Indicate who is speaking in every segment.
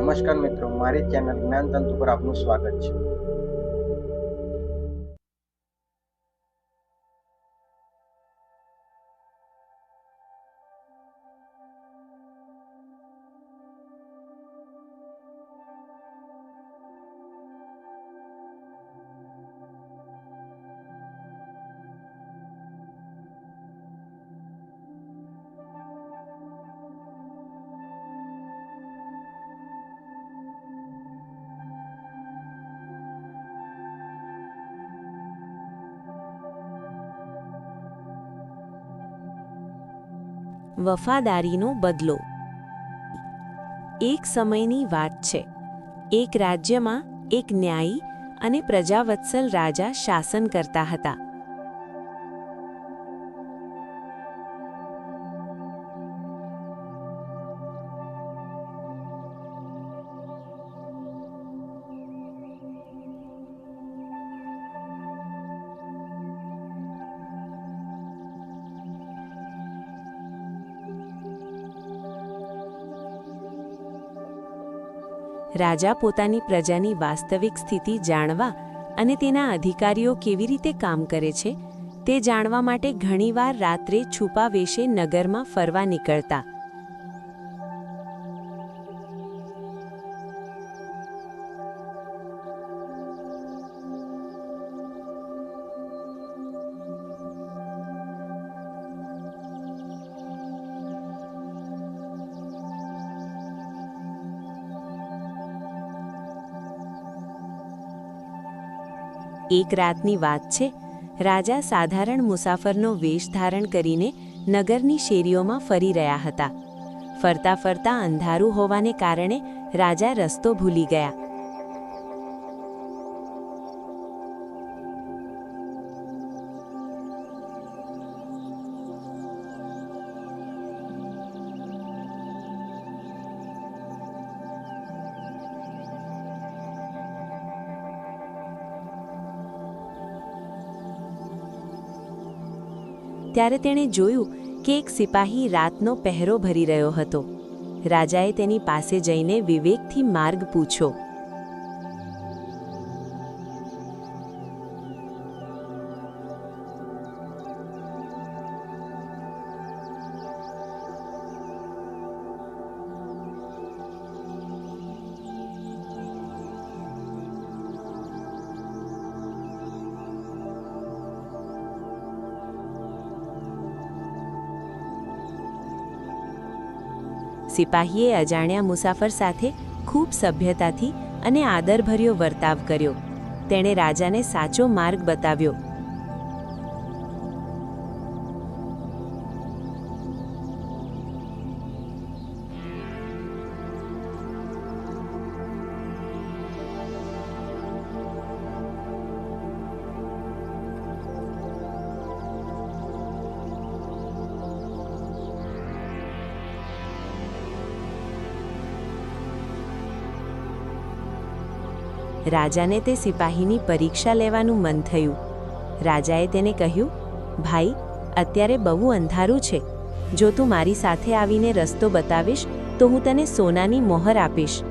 Speaker 1: નમસ્કાર મિત્રો, મારી ચેનલ જ્ઞાન તંતુ પર આપનું સ્વાગત છે।
Speaker 2: વફાદારીનો બદલો। એક સમયની વાત છે। એક રાજ્યમાં એક ન્યાયી અને પ્રજાવત્સલ રાજા શાસન કરતા હતા। રાજા પોતાની પ્રજાની વાસ્તવિક સ્થિતિ જાણવા અને તેના અધિકારીઓ કેવી રીતે કામ કરે છે તે જાણવા માટે ઘણીવાર રાત્રે છુપા વેશે નગરમાં ફરવા નીકળતા। એક રાતની વાત છે। રાજા સાધારણ મુસાફરનો વેશ ધારણ કરીને નગરની શેરીઓમાં ફરી રહ્યા હતા। ફરતા ફરતા અંધારું હોવાને કારણે રાજા રસ્તો ભૂલી ગયા। ત્યારે તેણે જોયું કે એક સિપાહી રાતનો પહેરો ભરી રહ્યો હતો। રાજાએ તેની પાસે જઈને વિવેકથી માર્ગ પૂછ્યો। સિપાહીએ અજાણ્યા મુસાફર સાથે ખૂબ સભ્યતાથી અને આદરભર્યો વર્તાવ કર્યો। તેણે રાજાને સાચો માર્ગ બતાવ્યો। રાજાને તે સિપાહીની પરીક્ષા લેવાનું મન થયું। રાજાએ તેને કહ્યું, ભાઈ, અત્યારે બહુ અંધારું છે। જો તું મારી સાથે આવીને રસ્તો બતાવીશ તો હું તને સોનાની મોહર આપીશ।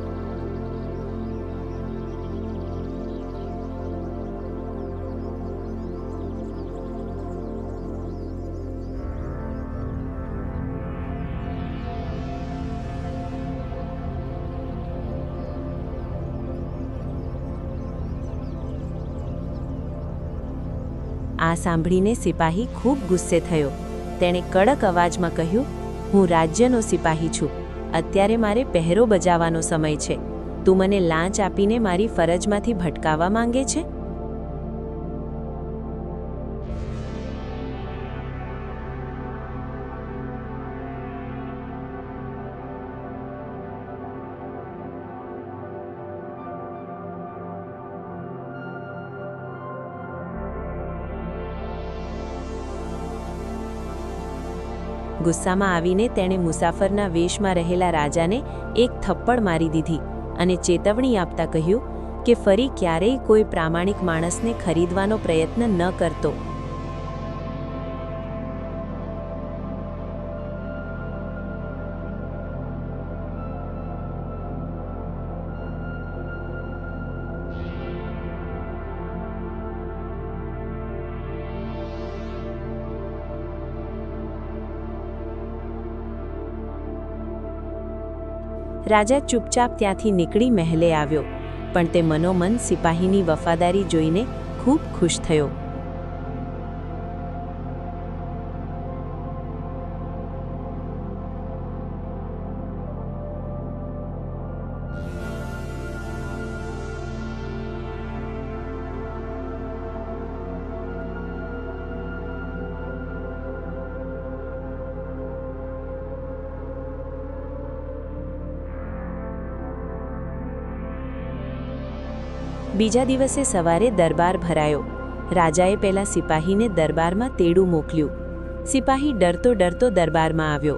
Speaker 2: આ સાંભળીને સિપાહી ખૂબ ગુસ્સે થયો। તેણે કડક અવાજમાં કહ્યું, હું રાજ્યનો સિપાહી છું। અત્યારે મારે પહેરો બજાવવાનો સમય છે। તું મને લાંચ આપીને મારી ફરજમાંથી ભટકાવવા માંગે છે? ગુસ્સામાં આવીને તેણે મુસાફરના વેશમાં રહેલા રાજાને એક થપ્પડ મારી દીધી અને ચેતવણી આપતા કહ્યું કે ફરી ક્યારેય કોઈ પ્રામાણિક માણસને ખરીદવાનો પ્રયત્ન ન કરતો। રાજા ચૂપચાપ ત્યાંથી નીકળી મહેલે આવ્યો, પણ તે મનોમન સિપાહીની વફાદારી જોઈને ખૂબ ખુશ થયો. બીજા દિવસે સવારે દરબાર ભરાયો. રાજાએ પેલા સિપાહીને દરબારમાં તેડું મોકલ્યું. સિપાહી ડરતો ડરતો દરબારમાં આવ્યો.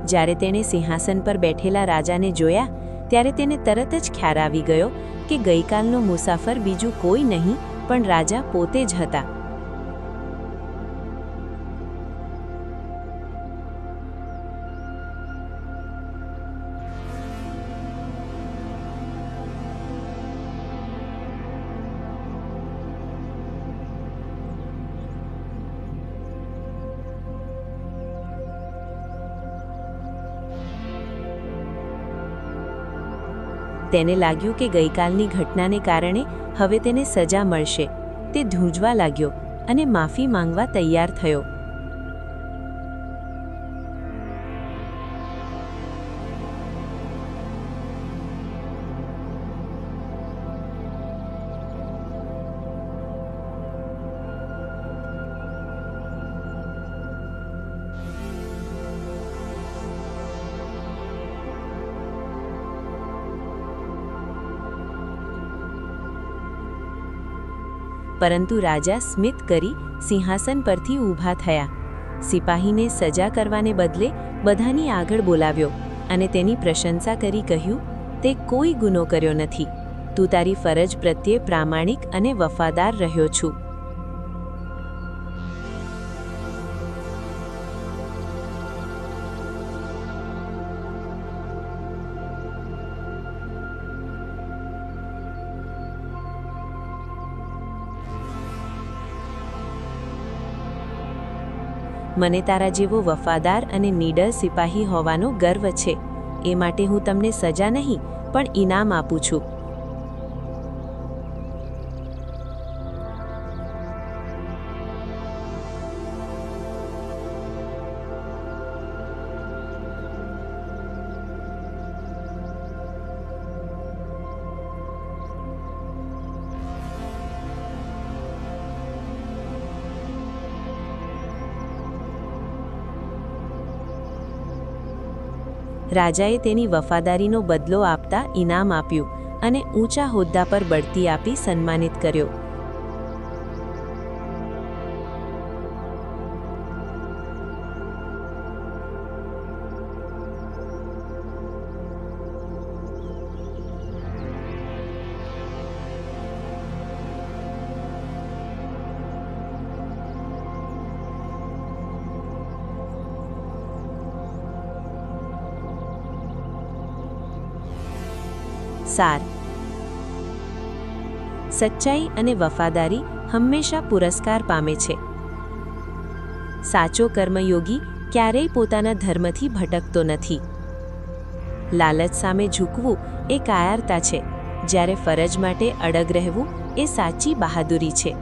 Speaker 2: જ્યારે તેણે સિંહાસન પર બેઠેલા રાજાને જોયા, ત્યારે તેને તરત જ ખ્યાલ આવી ગયો કે ગઈકાલનો મુસાફર બીજું કોઈ નહીં પણ રાજા પોતે જ હતા. તેને લાગ્યું કે ગઈકાલની ઘટનાને કારણે હવે તેને સજા મળશે. તે ધ્રુજવા લાગ્યો અને માફી માંગવા તૈયાર થયો. પરંતુ રાજા સ્મિત કરી સિંહાસન પરથી ઊભા થયા. સિપાહીને સજા કરવાને બદલે બધાની આગળ બોલાવ્યો અને તેની પ્રશંસા કરી કહ્યું, તે કોઈ ગુનો કર્યો નથી. તું તારી ફરજ પ્રત્યે પ્રામાણિક અને વફાદાર રહ્યો છું. મને તારા જેવો વફાદાર અને નીડર સિપાહી હોવાનો ગર્વ છે. એ માટે હું તમને સજા નહીં પણ ઇનામ આપું છું. રાજાએ તેની વફાદારીનો બદલો આપતા ઇનામ આપ્યું અને ઊંચા હોદ્દા પર બઢતી આપી સન્માનિત કર્યો. સાર: સચ્ચાઈ અને વફાદારી હંમેશા પુરસ્કાર પામે છે. સાચો કર્મયોગી ક્યારેય પોતાના ધર્મથી ભટકતો નથી. લાલચ સામે ઝૂકવું એ કાયરતા છે, જ્યારે ફરજ માટે અડગ રહેવું એ સાચી બહાદુરી છે.